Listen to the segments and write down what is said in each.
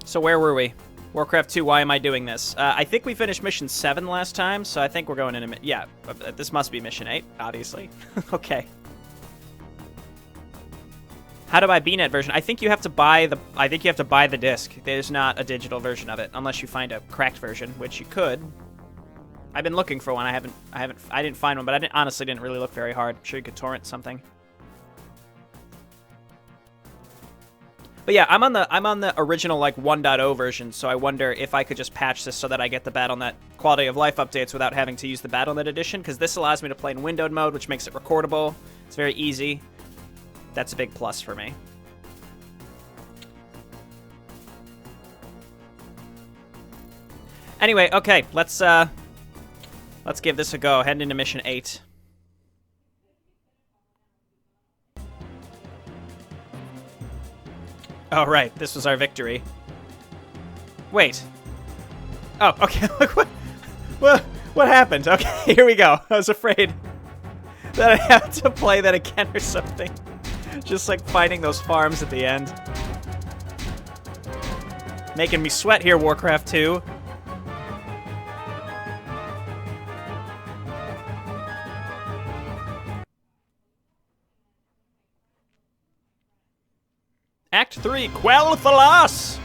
So where were we? Warcraft 2, why am I doing this? I think we finished mission 7 last time, so I think we're going into... Yeah, this must be mission 8, obviously. Okay. How do I BNet version? I think you have to buy the disc. There's not a digital version of it, unless you find a cracked version, which you could. I've been looking for one. I didn't find one, but I honestly didn't really look very hard. I'm sure you could torrent something. But yeah, I'm on the original like 1.0 version, so I wonder if I could just patch this so that I get the BattleNet quality of life updates without having to use the BattleNet edition, because this allows me to play in windowed mode, which makes it recordable. It's very easy. That's a big plus for me. Anyway, okay, let's give this a go. Heading into mission 8. Oh, right. This was our victory. Wait. Oh, okay. What happened? Okay, here we go. I was afraid that I have to play that again or something. Just like finding those farms at the end. Making me sweat here, Warcraft 2. Act 3, Quell Thalas!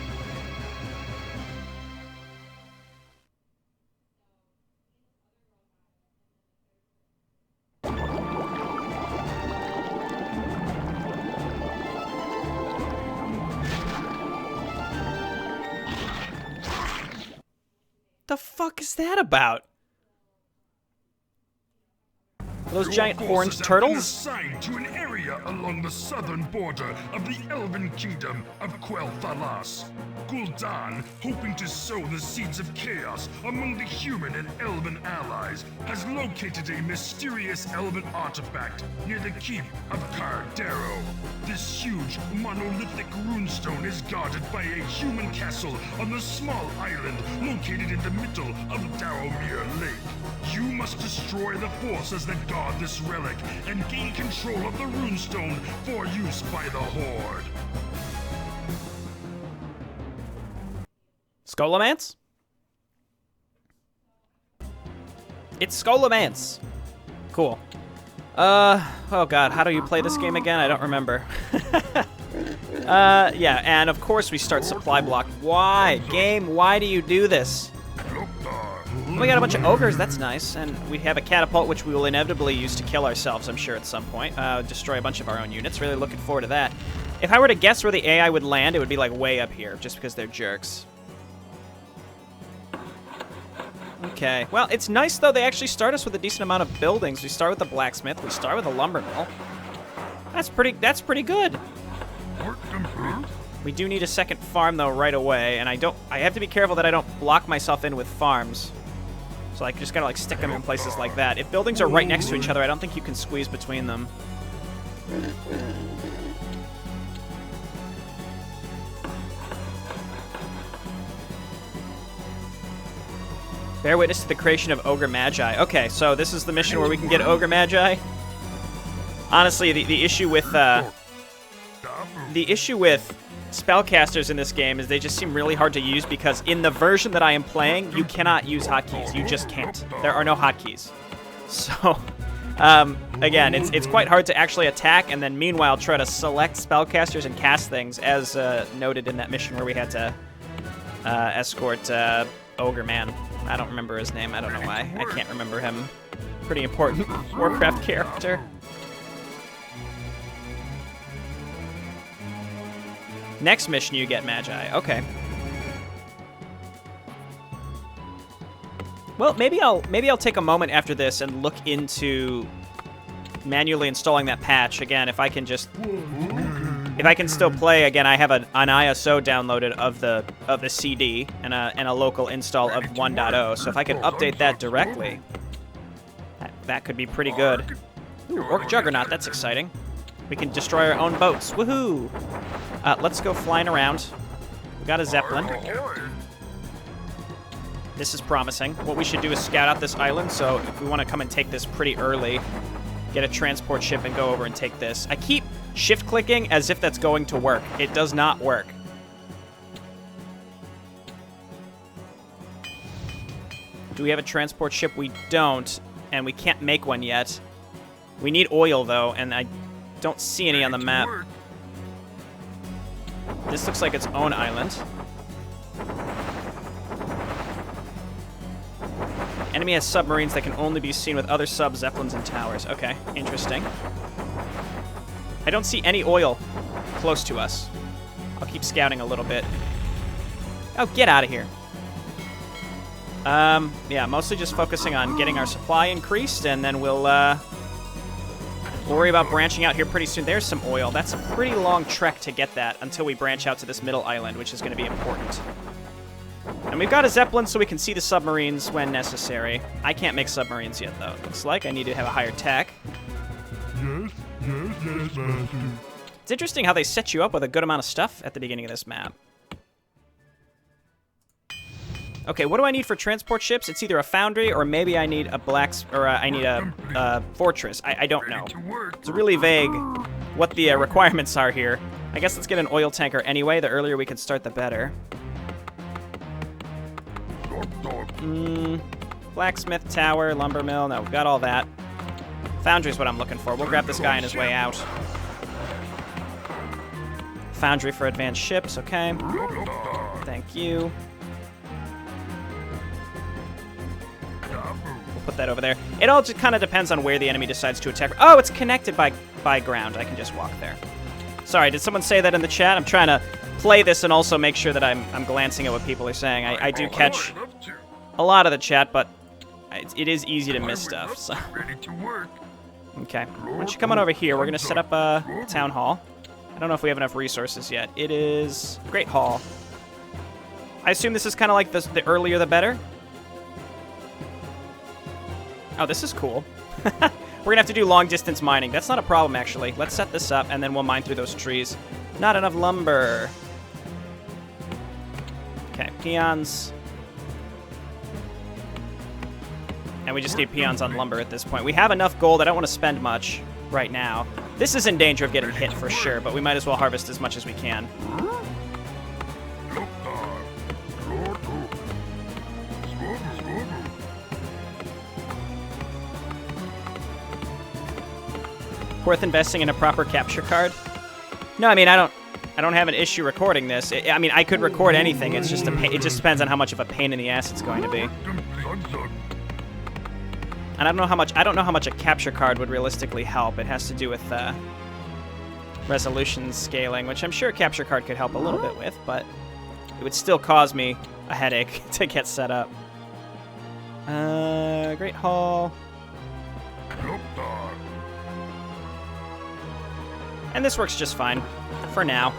The fuck is that about? Those giant horned turtles? Assigned to an area along the southern border of the Elven Kingdom of Quell Thalas. Gul'dan, hoping to sow the seeds of chaos among the human and elven allies, has located a mysterious elven artifact near the keep of Cardero. This huge, monolithic runestone is guarded by a human castle on the small island located in the middle of Darrowmere Lake. You must destroy the forces that guard this relic and gain control of the runestone for use by the Horde. Scholomance? It's Scholomance. Cool. Oh god, how do you play this game again? I don't remember. Yeah, and of course we start supply block. Why? Game, why do you do this? We got a bunch of ogres, that's nice, and we have a catapult which we will inevitably use to kill ourselves, I'm sure, at some point. Destroy a bunch of our own units, really looking forward to that. If I were to guess where the AI would land, it would be like way up here, just because they're jerks. Okay, well, it's nice though, they actually start us with a decent amount of buildings. We start with the blacksmith, we start with a lumber mill. That's pretty good. We do need a second farm though right away, and I have to be careful that I don't block myself in with farms. So I just gotta like stick them in places like that. If buildings are right next to each other, I don't think you can squeeze between them. Bear witness to the creation of Ogre Magi. Okay, so this is the mission where we can get Ogre Magi. Honestly, the issue with spellcasters in this game is they just seem really hard to use because in the version that I am playing, you cannot use hotkeys. You just can't. There are no hotkeys. So, again, it's quite hard to actually attack and then meanwhile try to select spellcasters and cast things, as noted in that mission where we had to escort Ogre Man. I don't remember his name. I don't know why. I can't remember him. Pretty important Warcraft character. Next mission, you get Magi. Okay. Well, maybe I'll take a moment after this and look into manually installing that patch again. If I can still play again, I have an ISO downloaded of the CD and a local install of 1.0. So if I can update that directly, that could be pretty good. Ooh, Orc Juggernaut. That's exciting. We can destroy our own boats. Woohoo! Let's go flying around. We got a Zeppelin. This is promising. What we should do is scout out this island, so if we want to come and take this pretty early, get a transport ship and go over and take this. I keep shift-clicking as if that's going to work. It does not work. Do we have a transport ship? We don't, and we can't make one yet. We need oil, though, and I don't see any on the map. This looks like its own island. Enemy has submarines that can only be seen with other subs, zeppelins, and towers. Okay, interesting. I don't see any oil close to us. I'll keep scouting a little bit. Oh, get out of here. Yeah, mostly just focusing on getting our supply increased, and then we'll worry about branching out here pretty soon. There's some oil. That's a pretty long trek to get that until we branch out to this middle island, which is going to be important. And we've got a Zeppelin so we can see the submarines when necessary. I can't make submarines yet, though. Looks like I need to have a higher tech. Yes, Master. It's interesting how they set you up with a good amount of stuff at the beginning of this map. Okay, what do I need for transport ships? It's either a foundry or maybe I need a I need a fortress. I don't know. It's really vague what the requirements are here. I guess let's get an oil tanker anyway. The earlier we can start, the better. Blacksmith tower, lumber mill. No, we've got all that. Foundry is what I'm looking for. We'll grab this guy on his way out. Foundry for advanced ships, okay. Thank you. We'll put that over there. It all just kind of depends on where the enemy decides to attack. Oh, it's connected by ground. I can just walk there. Sorry, did someone say that in the chat? I'm trying to play this and also make sure that I'm glancing at what people are saying. I do catch a lot of the chat, but it is easy to miss stuff. So. Okay, why don't you come on over here? We're going to set up a town hall. I don't know if we have enough resources yet. It is Great Hall. I assume this is kind of like the earlier the better. Oh, this is cool. We're going to have to do long-distance mining. That's not a problem, actually. Let's set this up, and then we'll mine through those trees. Not enough lumber. Okay, peons. And we just need peons on lumber at this point. We have enough gold. I don't want to spend much right now. This is in danger of getting hit for sure, but we might as well harvest as much as we can. Worth investing in a proper capture card? No, I mean, I don't have an issue recording this. I mean, I could record anything. It's just it just depends on how much of a pain in the ass it's going to be. And I don't know how much a capture card would realistically help. It has to do with resolution scaling, which I'm sure a capture card could help a little bit with, but it would still cause me a headache to get set up. Great Hall. And this works just fine, for now.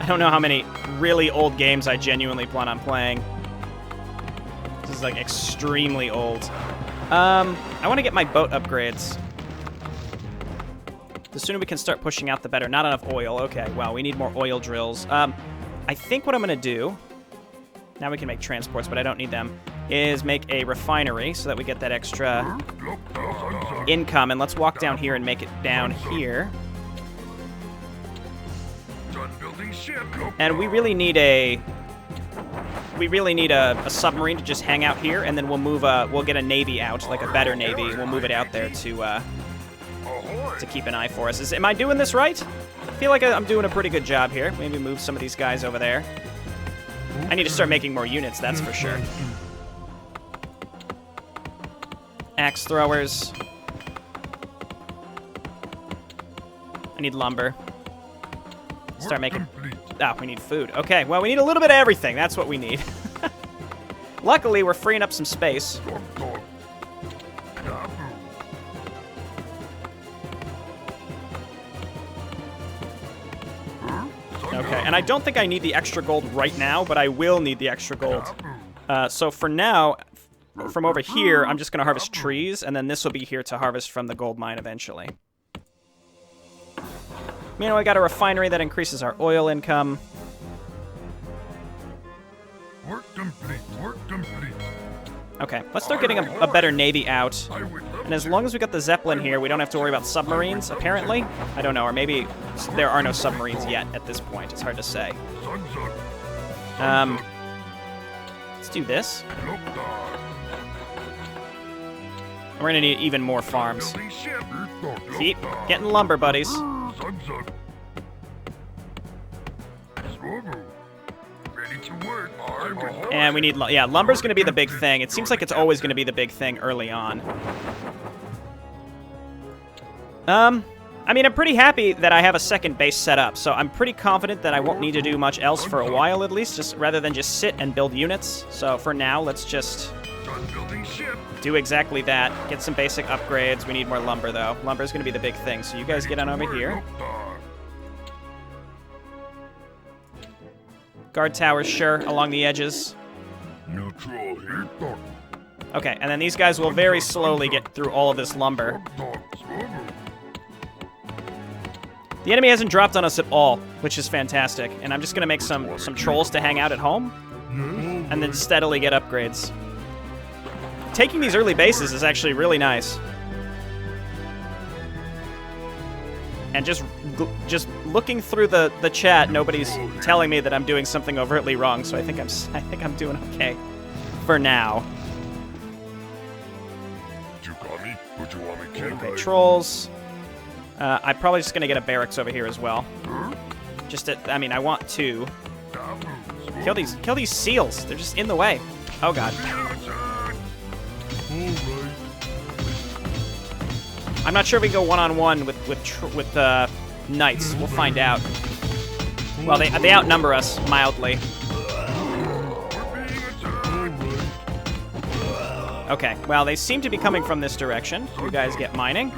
I don't know how many really old games I genuinely plan on playing. This is, like, extremely old. I want to get my boat upgrades. The sooner we can start pushing out, the better. Not enough oil. Okay, well, we need more oil drills. I think what I'm going to do, now we can make transports, but I don't need them, is make a refinery so that we get that extra income. And let's walk down here and make it down here. And we really need a submarine to just hang out here, and then we'll move we'll get a navy out, like a better navy. We'll move it out there to keep an eye for us. Am I doing this right? I feel like I'm doing a pretty good job here. Maybe move some of these guys over there. I need to start making more units, that's for sure. Axe throwers. I need lumber. Start making... Ah, we need food. Okay, well, we need a little bit of everything. That's what we need. Luckily, we're freeing up some space. Okay, and I don't think I need the extra gold right now, but I will need the extra gold. So for now, from over here, I'm just going to harvest trees, and then this will be here to harvest from the gold mine eventually. You know, I got a refinery that increases our oil income. Work complete. Work complete. Okay, let's start getting a better navy out. And as long as we got the Zeppelin here, we don't have to worry about submarines, apparently. I don't know, or maybe there are no submarines yet at this point. It's hard to say. Let's do this. We're gonna need even more farms. Building ship. Keep getting lumber, buddies. Ready to work. And we need, yeah, lumber's gonna be the big thing. It seems like it's always gonna be the big thing early on. I mean, I'm pretty happy that I have a second base set up, so I'm pretty confident that I won't need to do much else for a while at least, just rather than just sit and build units. So for now, let's just do exactly that. Get some basic upgrades. We need more lumber, though. Lumber's gonna be the big thing, so you guys get on over here. Guard towers, sure, along the edges. Okay, and then these guys will very slowly get through all of this lumber. The enemy hasn't dropped on us at all, which is fantastic. And I'm just going to make some trolls to hang out at home, and then steadily get upgrades. Taking these early bases is actually really nice. And just looking through the chat, nobody's telling me that I'm doing something overtly wrong, so I think I'm doing okay for now. Okay, trolls. I'm probably just gonna get a barracks over here as well. I mean, I want to kill these seals. They're just in the way. Oh god. I'm not sure if we can go one-on-one with knights. We'll find out. Well, they outnumber us mildly. Okay, well, they seem to be coming from this direction. You guys get mining.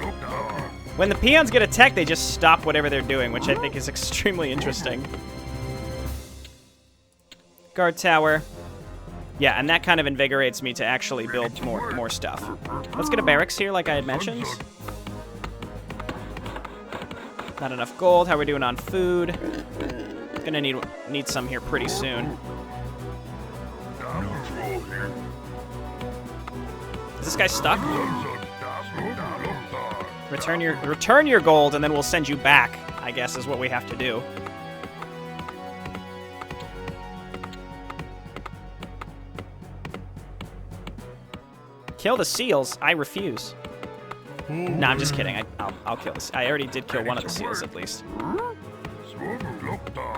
When the peons get attacked, they just stop whatever they're doing, which I think is extremely interesting. Guard tower. Yeah, and that kind of invigorates me to actually build more stuff. Let's get a barracks here, like I had mentioned. Not enough gold. How are we doing on food? Gonna need some here pretty soon. Is this guy stuck? Return your gold, and then we'll send you back, I guess, is what we have to do. Kill the seals? I refuse. No, I'm just kidding. I'll kill this. I already did kill one of the seals, at least.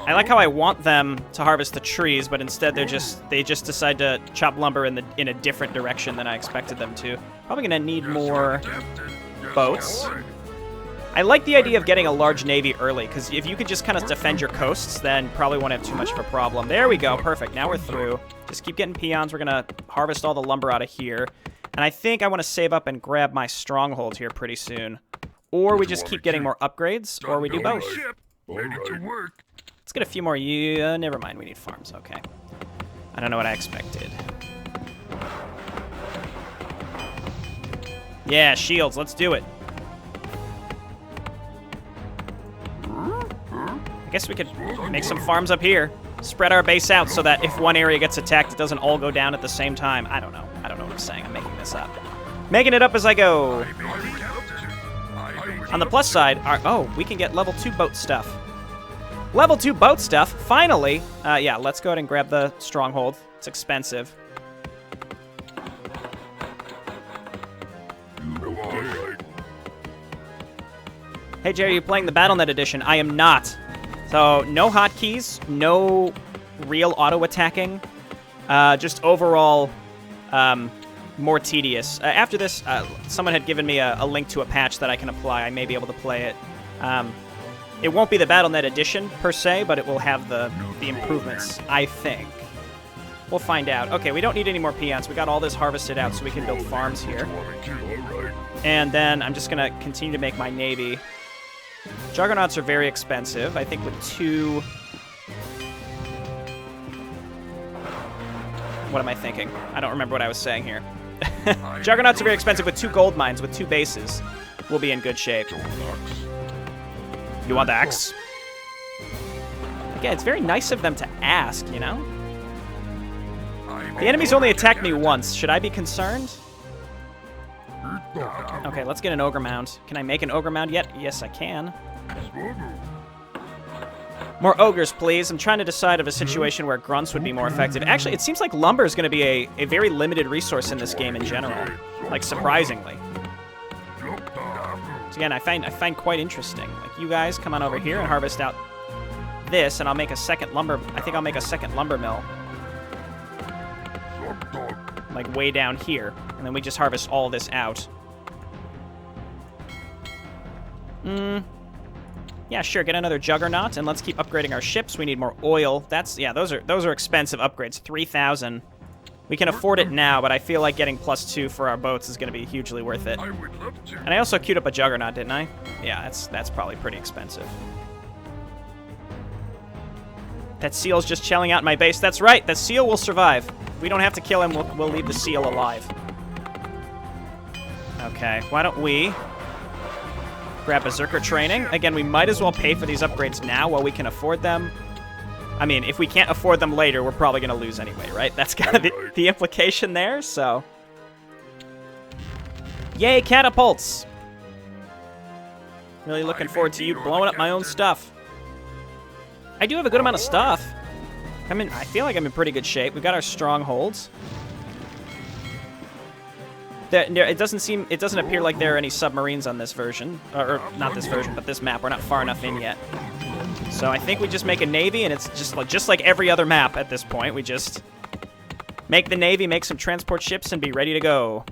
I like how I want them to harvest the trees, but instead they just decide to chop lumber in a different direction than I expected them to. Probably gonna need more boats. I like the idea of getting a large navy early, because if you could just kind of defend your coasts, then probably won't have too much of a problem. There we go. Perfect. Now we're through. Just keep getting peons. We're gonna harvest all the lumber out of here. And I think I want to save up and grab my stronghold here pretty soon. Or we just keep getting more upgrades, or we do both. Let's get a few more. Never mind, we need farms. Okay. I don't know what I expected. Yeah, shields. Let's do it. I guess we could make some farms up here. Spread our base out so that if one area gets attacked, it doesn't all go down at the same time. I don't know. I don't know what I'm saying. I'm making this up. Making it up as I go. On the plus side, we can get level 2 boat stuff. Level 2 boat stuff, finally. Yeah, let's go ahead and grab the stronghold. It's expensive. Hey, Jerry, are you playing the BattleNet edition? I am not. So, no hotkeys, no real auto-attacking. Just overall, more tedious. After this, someone had given me a link to a patch that I can apply. I may be able to play it. It won't be the BattleNet edition, per se, but it will have the improvements, I think. We'll find out. Okay, we don't need any more peons. We got all this harvested out so we can build farms here. And then I'm just going to continue to make my navy. Juggernauts are very expensive. I think with 2... What am I thinking? I don't remember what I was saying here. Juggernauts are very expensive with 2 gold mines, with 2 bases. We'll be in good shape. You want the axe? Again, it's very nice of them to ask, you know? The enemy's only attacked me once. Should I be concerned? Okay, let's get an ogre mound. Can I make an ogre mound yet? Yes, I can. More ogres, please. I'm trying to decide of a situation where grunts would be more effective. Actually, it seems like lumber is going to be a very limited resource in this game in general. Like, surprisingly. So again, I find quite interesting. Like, you guys come on over here and harvest out this, and I'll make a second lumber... I think I'll make a second lumber mill. Like, way down here. And then we just harvest all this out. Yeah, sure, get another juggernaut, and let's keep upgrading our ships. We need more oil. That's, yeah, those are expensive upgrades. 3,000. We can afford it now, but I feel like getting +2 for our boats is going to be hugely worth it. And I also queued up a juggernaut, didn't I? Yeah, that's probably pretty expensive. That seal's just chilling out in my base. That's right, that seal will survive. We don't have to kill him, we'll leave the seal alive. Okay, why don't we grab Berserker training. Again, we might as well pay for these upgrades now while we can afford them. I mean, if we can't afford them later, we're probably going to lose anyway, right? That's kind of the implication there, so. Yay, catapults! Really looking forward to you blowing up my own stuff. I do have a good amount of stuff. I feel like I'm in pretty good shape. We've got our strongholds. It doesn't appear like there are any submarines on this version, or not this version, but this map. We're not far enough in yet. So I think we just make a navy, and it's just like every other map at this point. We just make the navy, make some transport ships, and be ready to go.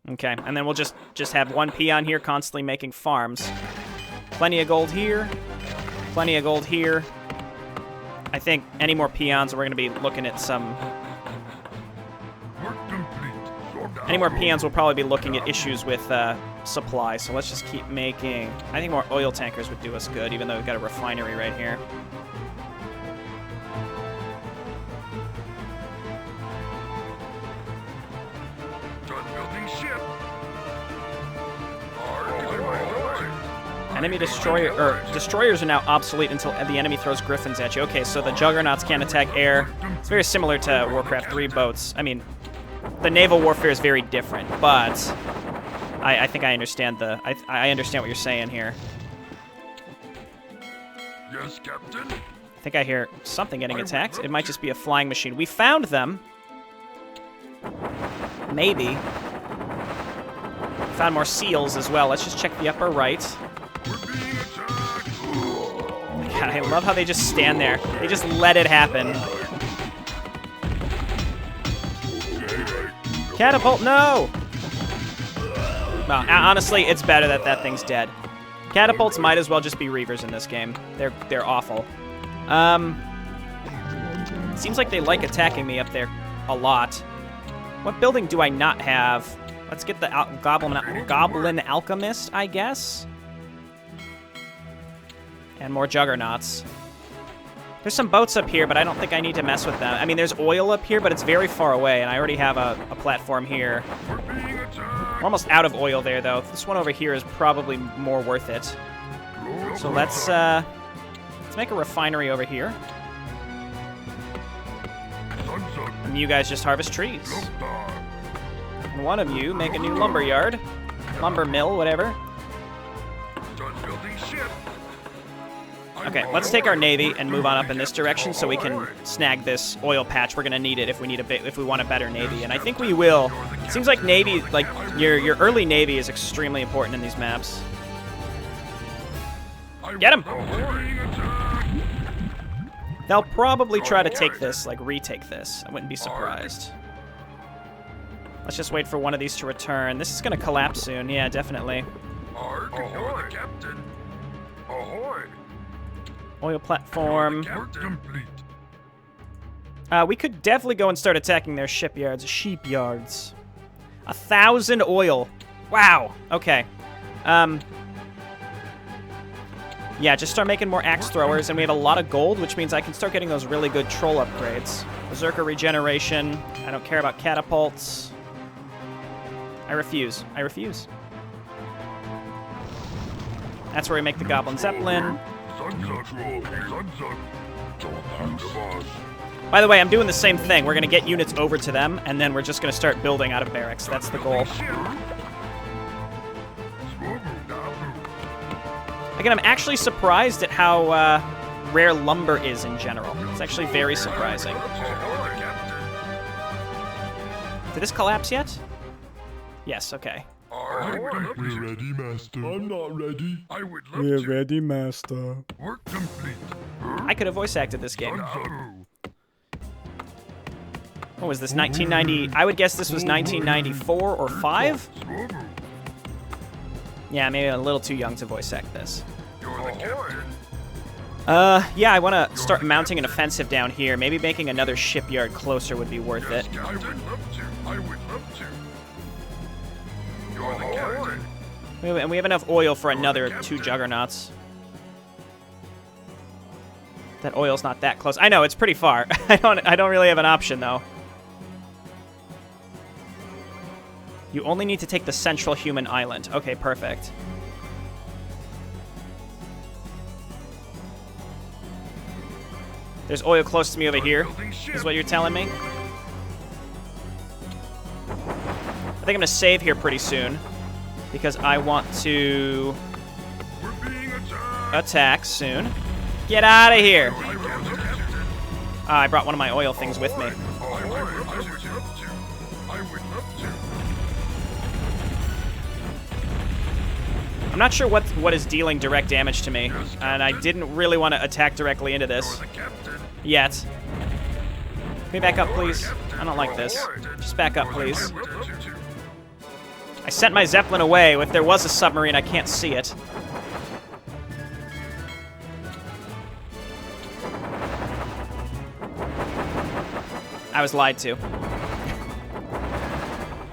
Okay, and then we'll just have one peon here constantly making farms. Plenty of gold here, plenty of gold here. I think any more peons, we're going to be looking at some... Any more peons will probably be looking at issues with supply, so let's just keep making... I think more oil tankers would do us good, even though we've got a refinery right here. Enemy destroyers are now obsolete until the enemy throws griffins at you. Okay, so the juggernauts can't attack air. It's very similar to Warcraft 3 boats. I mean, the naval warfare is very different, but I think I understand I understand what you're saying here. Yes, Captain. I think I hear something getting attacked. It might just be a flying machine. We found them. Maybe. Found more seals as well. Let's just check the upper right. God, I love how they just stand there. They just let it happen. Catapult, no! Well, honestly, it's better that that thing's dead. Catapults might as well just be Reavers in this game. They're awful. Seems like they like attacking me up there a lot. What building do I not have? Let's get the Goblin Alchemist, I guess. And more Juggernauts. There's some boats up here, but I don't think I need to mess with them. I mean, there's oil up here, but it's very far away, and I already have a platform here. We're almost out of oil there, though. This one over here is probably more worth it. So let's make a refinery over here. And you guys just harvest trees. And one of you make a new lumber yard. Lumber mill, whatever. Okay, let's take our navy and move on up in this direction so we can snag this oil patch. We're gonna need it if we want a better navy, and I think we will. It seems like navy, like your early navy, is extremely important in these maps. Get him! They'll probably try to take this, like retake this. I wouldn't be surprised. Let's just wait for one of these to return. This is gonna collapse soon. Yeah, definitely. Ahoy, Captain. Ahoy. Oil platform. We could definitely go and start attacking their shipyards. Sheepyards. 1,000 oil. Wow. Okay. Yeah, just start making more axe throwers, and we have a lot of gold, which means I can start getting those really good troll upgrades. Berserker regeneration. I don't care about catapults. I refuse. I refuse. That's where we make the Goblin Zeppelin. By the way, I'm doing the same thing. We're going to get units over to them, and then we're just going to start building out of barracks. That's the goal. Again, Again, I'm actually surprised at how rare lumber is in general. It's actually very surprising. Did this collapse yet? Yes, okay. We're ready, Master. I'm not ready. I would love We're to. ready, Master. Work complete. I could have voice acted this game. Dunzo. What was this, 1990? I would guess this was 1994 or 5? Swobu. Yeah, maybe a little too young to voice act this. You're the captain. Yeah, I want to start mounting an offensive down here. Maybe making another shipyard closer would be worth it. I would love to. I would love to. You're the captain. And we have enough oil for another 2 juggernauts. That oil's not that close. I know, it's pretty far. I don't really have an option, though. You only need to take the central human island. Okay, perfect. There's oil close to me over here, is what you're telling me. I think I'm going to save here pretty soon, because I want to We're being attacked. attack soon. Get out of here! I brought one of my oil things with me. I would love to. I would love to. I'm not sure what is dealing direct damage to me, and I didn't really want to attack directly into this You're the captain. yet. Can we back up, please? I don't like this. Just back up, please. I would love to. I sent my Zeppelin away. If there was a submarine, I can't see it. I was lied to.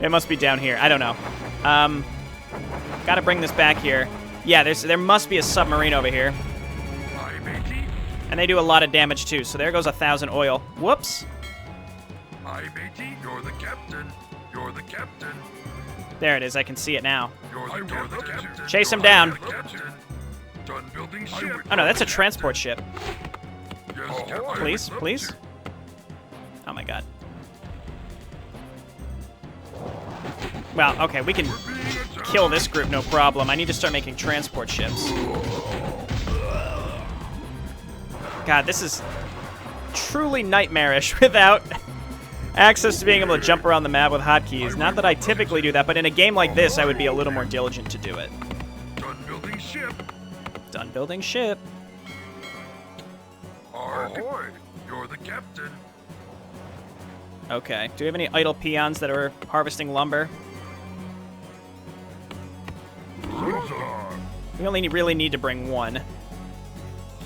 It must be down here. I don't know. Gotta bring this back here. Yeah, there must be a submarine over here. Hi, matey. And they do a lot of damage, too. So there goes 1,000 oil. Whoops. Hi, matey. You're the captain. You're the captain. There it is. I can see it now. You're the captain. Chase him down. You're the captain. Done building ship. Oh, no, that's a transport ship. Yes, captain. Please, please. Oh, my God. Well, okay, we can kill this group, no problem. I need to start making transport ships. God, this is truly nightmarish without access to being able to jump around the map with hotkeys. Not that I typically do that, but in a game like this, I would be a little more diligent to do it. Done building ship. Done building ship. Ahoy. You're the captain. Okay, do we have any idle peons that are harvesting lumber? Zugzug. We only really need to bring one.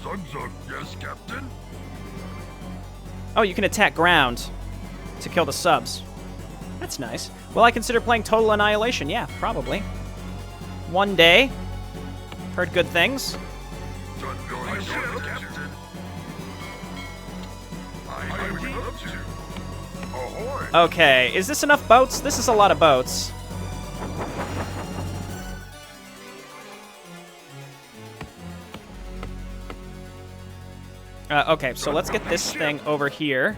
Zugzug. Yes, captain. Oh, you can attack ground to kill the subs. That's nice. Will I consider playing Total Annihilation? Yeah, probably. One day. Heard good things. Done building ship, captain. I would love to. Ahoy. Okay, is this enough boats? This is a lot of boats. Okay, so let's get this thing over here.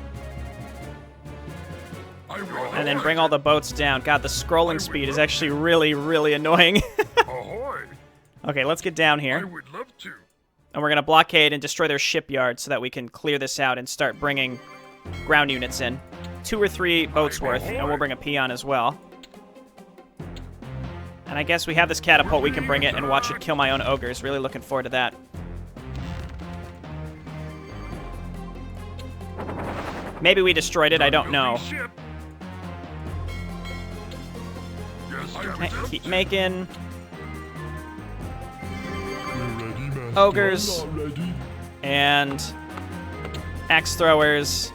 And then bring all the boats down. God, the scrolling speed is actually really, really annoying. Ahoy. Okay, let's get down I here. would love to. And we're going to blockade and destroy their shipyard so that we can clear this out and start bringing ground units in. 2 or 3 boats worth, and we'll bring a peon as well. And I guess we have this catapult. We can bring it and watch it kill my own ogres. Really looking forward to that. Maybe we destroyed it. I don't know. Ship. Yes, Okay, captain. keep making We're ready, master. ogres I'm not ready. and axe throwers.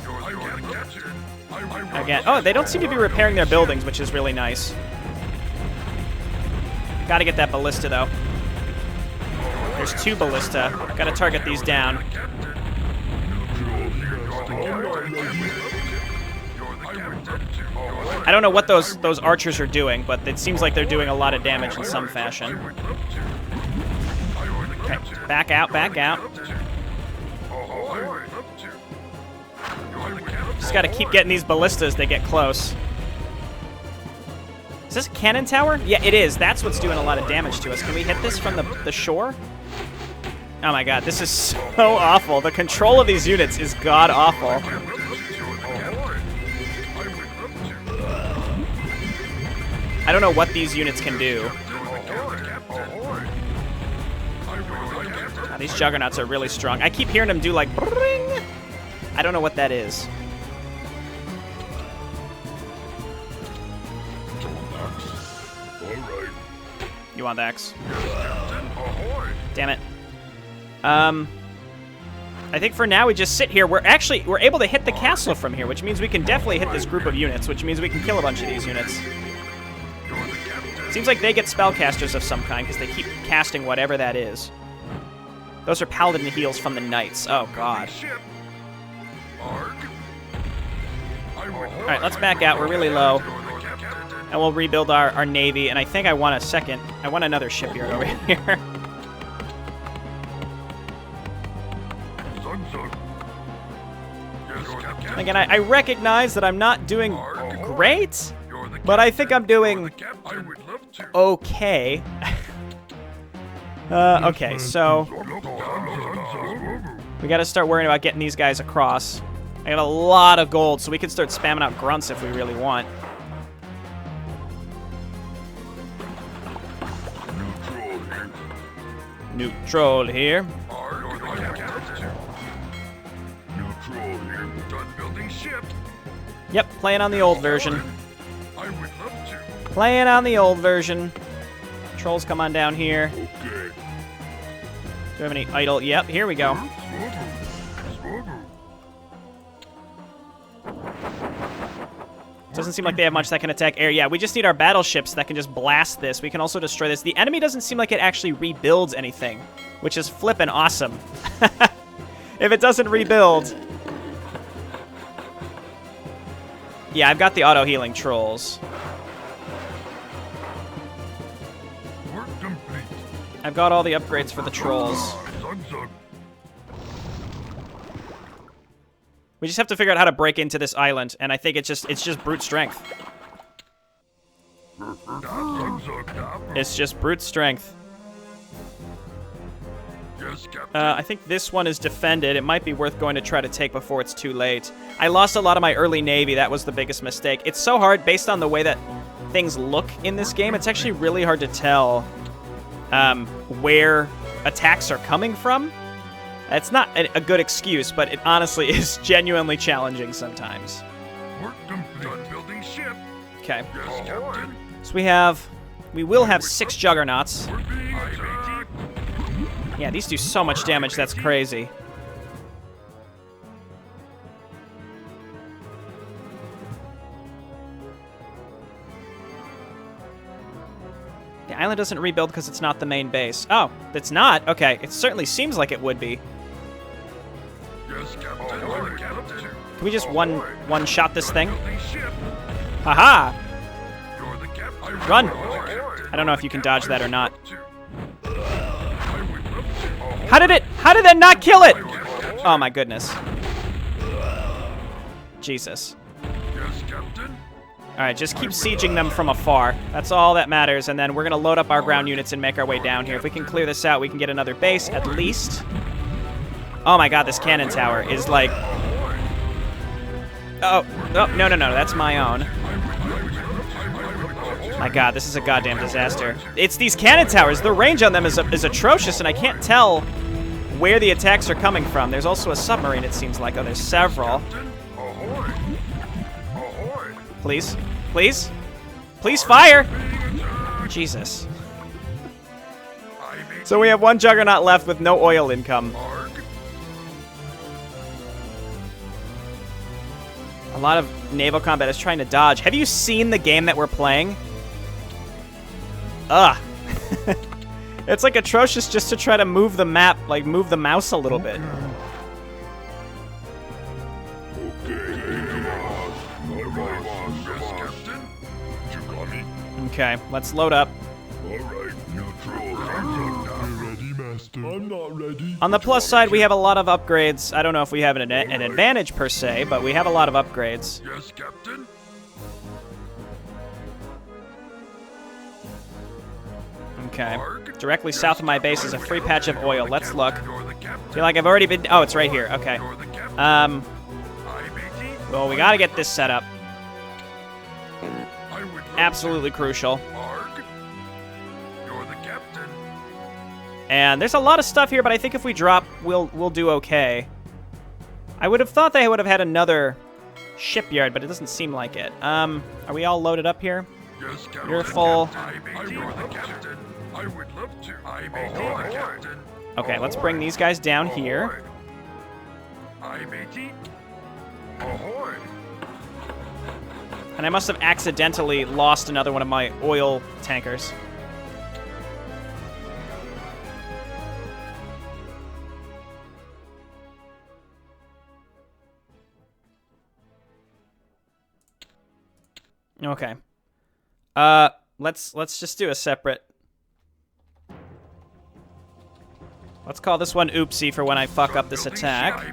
You're the captain. I Again. Oh, they don't seem to be repairing their buildings, which is really nice. Gotta get that ballista, though. There's 2 ballista. Gotta target these down. I don't know what those archers are doing, but it seems like they're doing a lot of damage in some fashion. Okay, back out, back out. Just gotta keep getting these ballistas, they get close. Is this a cannon tower? Yeah, it is. That's what's doing a lot of damage to us. Can we hit this from the shore? Oh my god, this is so awful. The control of these units is god-awful. I don't know what these units can do. Oh, these juggernauts are really strong. I keep hearing them do like bring. I don't know what that is. You want the X? Damn it. I think for now we just sit here. We're able to hit the castle from here, which means we can definitely hit this group of units, which means we can kill a bunch of these units. Seems like they get spellcasters of some kind because they keep casting whatever that is. Those are paladin heals from the knights. Oh god. Alright, let's back out. We're really low. And we'll rebuild our navy, and I think I want another shipyard over here. Again, I recognize that I'm not doing great, but I think I'm doing okay. Okay, so we gotta start worrying about getting these guys across. I got a lot of gold, so we can start spamming out grunts if we really want. Neutral here. Yep, playing on the old version. Playing on the old version. Trolls, come on down here. Do we have any idle? Yep, here we go. Doesn't seem like they have much that can attack air. Yeah, we just need our battleships that can just blast this. We can also destroy this. The enemy doesn't seem like it actually rebuilds anything, which is flippin' awesome. If it doesn't rebuild... Yeah, I've got the auto-healing trolls. I've got all the upgrades for the trolls. We just have to figure out how to break into this island, and I think it's just brute strength. It's just brute strength. I think this one is defended. It might be worth going to try to take before it's too late. I lost a lot of my early navy. That was the biggest mistake. It's so hard based on the way that things look in this game. It's actually really hard to tell where attacks are coming from. It's not a good excuse, but it honestly is genuinely challenging sometimes. Okay. So we will have 6 juggernauts. Yeah, these do so much damage, that's crazy. The island doesn't rebuild because it's not the main base. Oh, it's not? Okay, it certainly seems like it would be. Can we just one-shot this thing? Haha! Run! I don't know if you can dodge that or not. How did that not kill it? Oh my goodness. Jesus. Alright, just keep sieging them from afar. That's all that matters, and then we're gonna load up our ground units and make our way down here. If we can clear this out, we can get another base, at least. Oh my god, this cannon tower is like... Oh, no, that's my own. My god, this is a goddamn disaster. It's these cannon towers. The range on them is atrocious, and I can't tell where the attacks are coming from. There's also a submarine, it seems like. Oh, there's several. Please? Please? Please fire! Jesus. So we have 1 juggernaut left with no oil income. A lot of naval combat is trying to dodge. Have you seen the game that we're playing? Ugh. It's like atrocious just to try to move the map, like move the mouse a little bit. Okay, let's load up. I'm not ready. On the plus side, we have a lot of upgrades. I don't know if we have an advantage per se, but we have a lot of upgrades. Yes, Captain. Okay. Directly south of my base is a free patch of oil. Let's look. Feel like I've already been... Oh, it's right here. Okay. Well, we got to get this set up. Absolutely crucial. And there's a lot of stuff here, but I think if we drop, we'll do okay. I would have thought they would have had another shipyard, but it doesn't seem like it. Are we all loaded up here? You're full. Okay, let's bring these guys down here. And I must have accidentally lost another one of my oil tankers. Okay. Let's just do a separate. Let's call this one oopsie for when I fuck up this attack.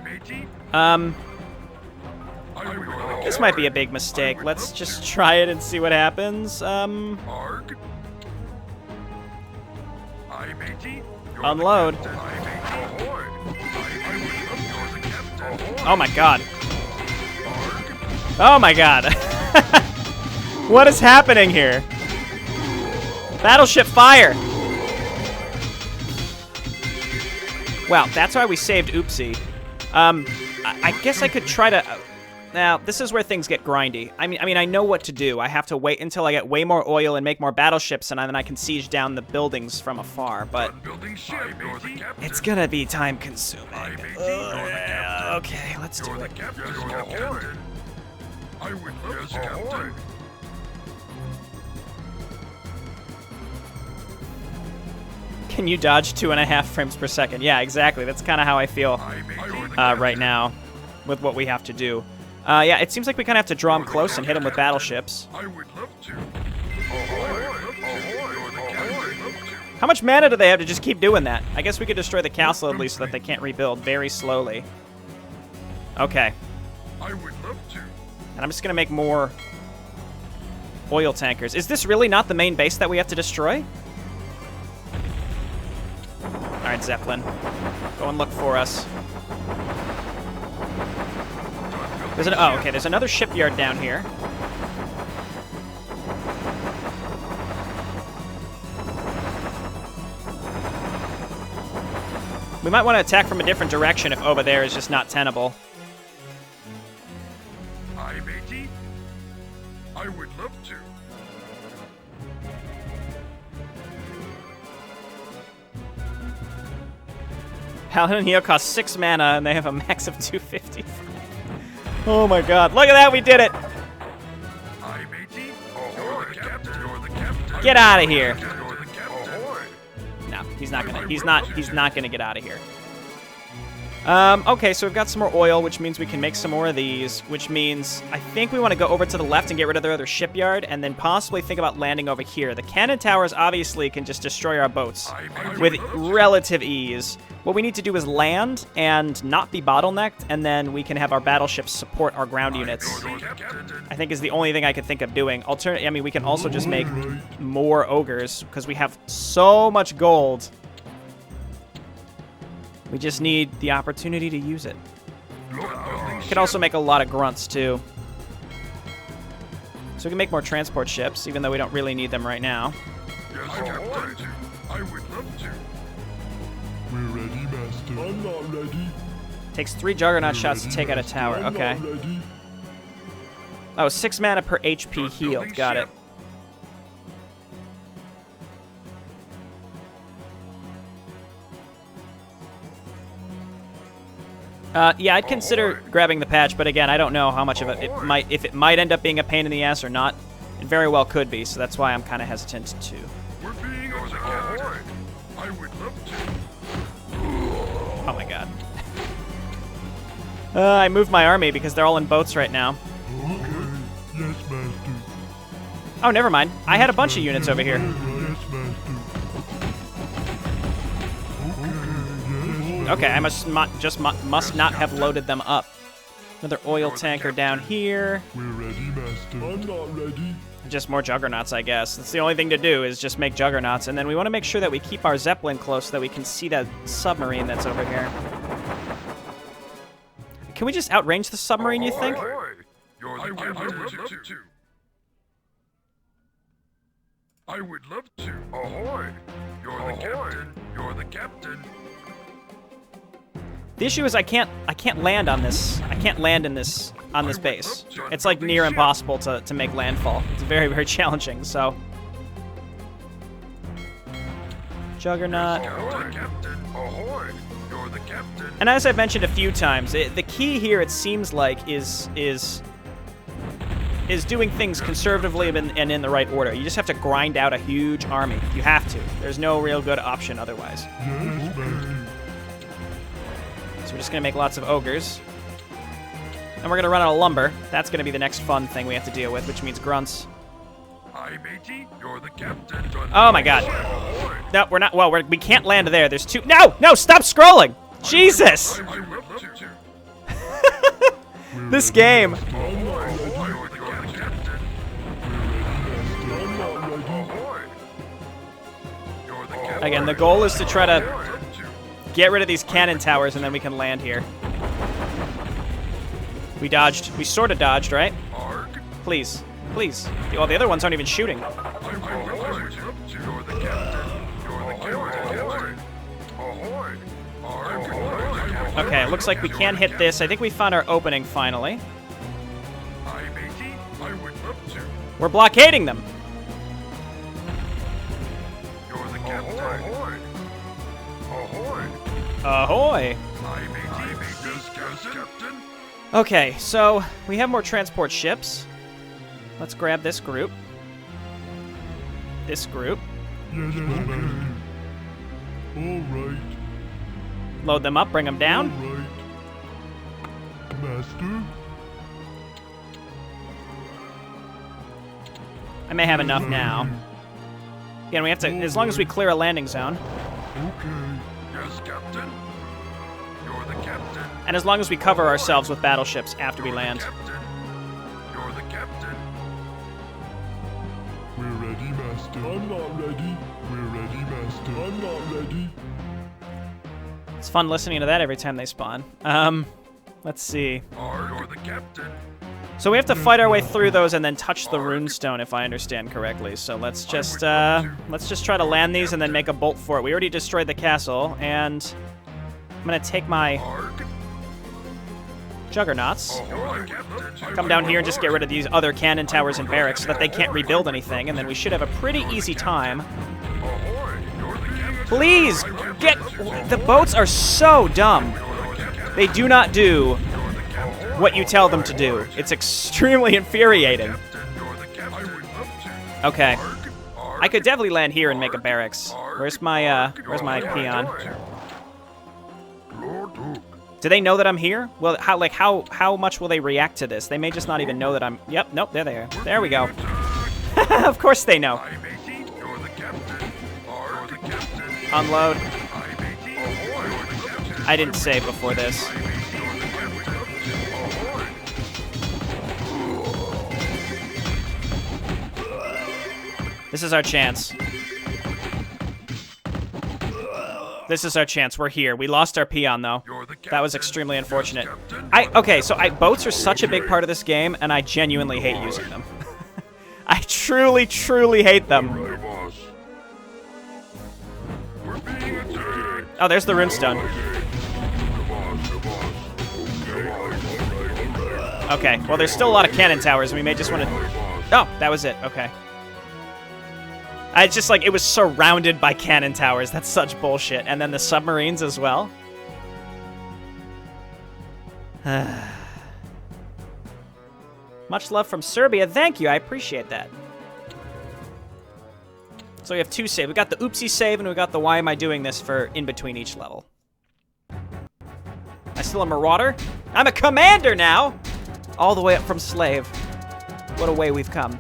This might be a big mistake. Let's just try it and see what happens. Unload. Oh my god. Oh my god. What is happening here? Battleship fire! Wow, that's why we saved Oopsie. I guess I could try to... now, this is where things get grindy. I mean, I know what to do. I have to wait until I get way more oil and make more battleships, and then I can siege down the buildings from afar, but... it's gonna be time-consuming. Okay, let's do it. I would love to, Captain. Can you dodge 2.5 frames per second? Yeah, exactly. That's kind of how I feel right now with what we have to do. Yeah, it seems like we kind of have to draw them close and hit them with battleships. I would love to. How much mana do they have to just keep doing that? I guess we could destroy the castle at least so that they can't rebuild very slowly. Okay. I would love to. And I'm just going to make more oil tankers. Is this really not the main base that we have to destroy? All right, Zeppelin. Go and look for us. There's oh, okay, there's another shipyard down here. We might want to attack from a different direction if over there is just not tenable. Hi, matey. I would love to. Paladin Heal costs 6 mana, and they have a max of 250. Oh my god. Look at that, we did it! Get out of here. No, he's not gonna get out of here. Okay, so we've got some more oil, which means we can make some more of these, which means I think we want to go over to the left and get rid of their other shipyard, and then possibly think about landing over here. The cannon towers obviously can just destroy our boats with relative ease. What we need to do is land and not be bottlenecked, and then we can have our battleships support our ground units. I think is the only thing I could think of doing. I mean, we can also just make more ogres, because we have so much gold. We just need the opportunity to use it. We can also make a lot of grunts, too. So we can make more transport ships, even though we don't really need them right now. Yes, Captain. I would love to. We're ready, Master. I'm not ready. Takes 3 Juggernaut shots to take out a tower. Okay. Oh, 6 mana per HP healed. Got it. Yeah, I'd consider grabbing the patch, but again, I don't know how much of it might, if it might end up being a pain in the ass or not. It very well could be, so that's why I'm kind of hesitant too. We're being attacked. I would love to. Oh my god. I moved my army because they're all in boats right now. Okay. Yes, Master. Oh, never mind. I had a bunch of units over here. Yes, Master. Okay, I must not have loaded them up. Another oil tanker down here. We're ready, Master. I'm not ready. Just more juggernauts, I guess. That's the only thing to do is just make juggernauts, and then we want to make sure that we keep our Zeppelin close so that we can see that submarine that's over here. Can we just outrange the submarine, you think? You're the captain. I would love to. Ahoy! You're the captain. You're the captain. The issue is I can't land on this. I can't land in this on this base. It's like near impossible to make landfall. It's very, very challenging. So Juggernaut. And as I've mentioned a few times, the key here, it seems like, is doing things conservatively and in the right order. You just have to grind out a huge army. You have to. There's no real good option otherwise. So we're just going to make lots of ogres. And we're going to run out of lumber. That's going to be the next fun thing we have to deal with, which means grunts. Hi, matey. You're the captain. Oh my god. No, we're not. Well, we can't land there. There's two. No! No! Stop scrolling! Jesus! This game. Again, the goal is to try to get rid of these cannon towers, and then we can land here. We dodged. We sort of dodged, right? Please. Please. Oh, the other ones aren't even shooting. Okay, it looks like we can hit this. I think we found our opening finally. We're blockading them. Ahoy! Okay, so we have more transport ships. Let's grab this group. This group. Yes, all right. Load them up, bring them down. All right. Master? I may have enough now. Again, we have to, as long as we clear a landing zone. Okay. Yes, Captain. You're the captain. And as long as we cover ourselves with battleships after we land. You're the captain. We're ready, Master. I'm not ready. We're ready, Master. I'm not ready. It's fun listening to that every time they spawn. Let's see. You're the captain. So we have to fight our way through those and then touch the runestone, if I understand correctly. So let's just try to land these and then make a bolt for it. We already destroyed the castle, and I'm gonna take my juggernauts, come down here and just get rid of these other cannon towers and barracks so that they can't rebuild anything, and then we should have a pretty easy time. Please get. The boats are so dumb. They do not do what you tell them to do. It's extremely infuriating. Okay. I could definitely land here and make a barracks. Where's my peon? Do they know that I'm here? Well, how much will they react to this? They may just not even know that I'm... Yep, nope, there they are. There we go. Of course they know. Unload. I didn't save before this. This is our chance. This is our chance. We're here. We lost our peon, though. That was extremely unfortunate. Okay, so boats are such a big part of this game, and I genuinely hate using them. I truly, truly hate them. Oh, there's the runestone. Okay, well, there's still a lot of cannon towers, and we may just want to... Oh, that was it. Okay. It's just like, it was surrounded by cannon towers. That's such bullshit. And then the submarines as well. Much love from Serbia. Thank you. I appreciate that. So we have two saves. We got the oopsie save, and we got the why am I doing this for in between each level. I still a marauder? I'm a commander now! All the way up from slave. What a way we've come.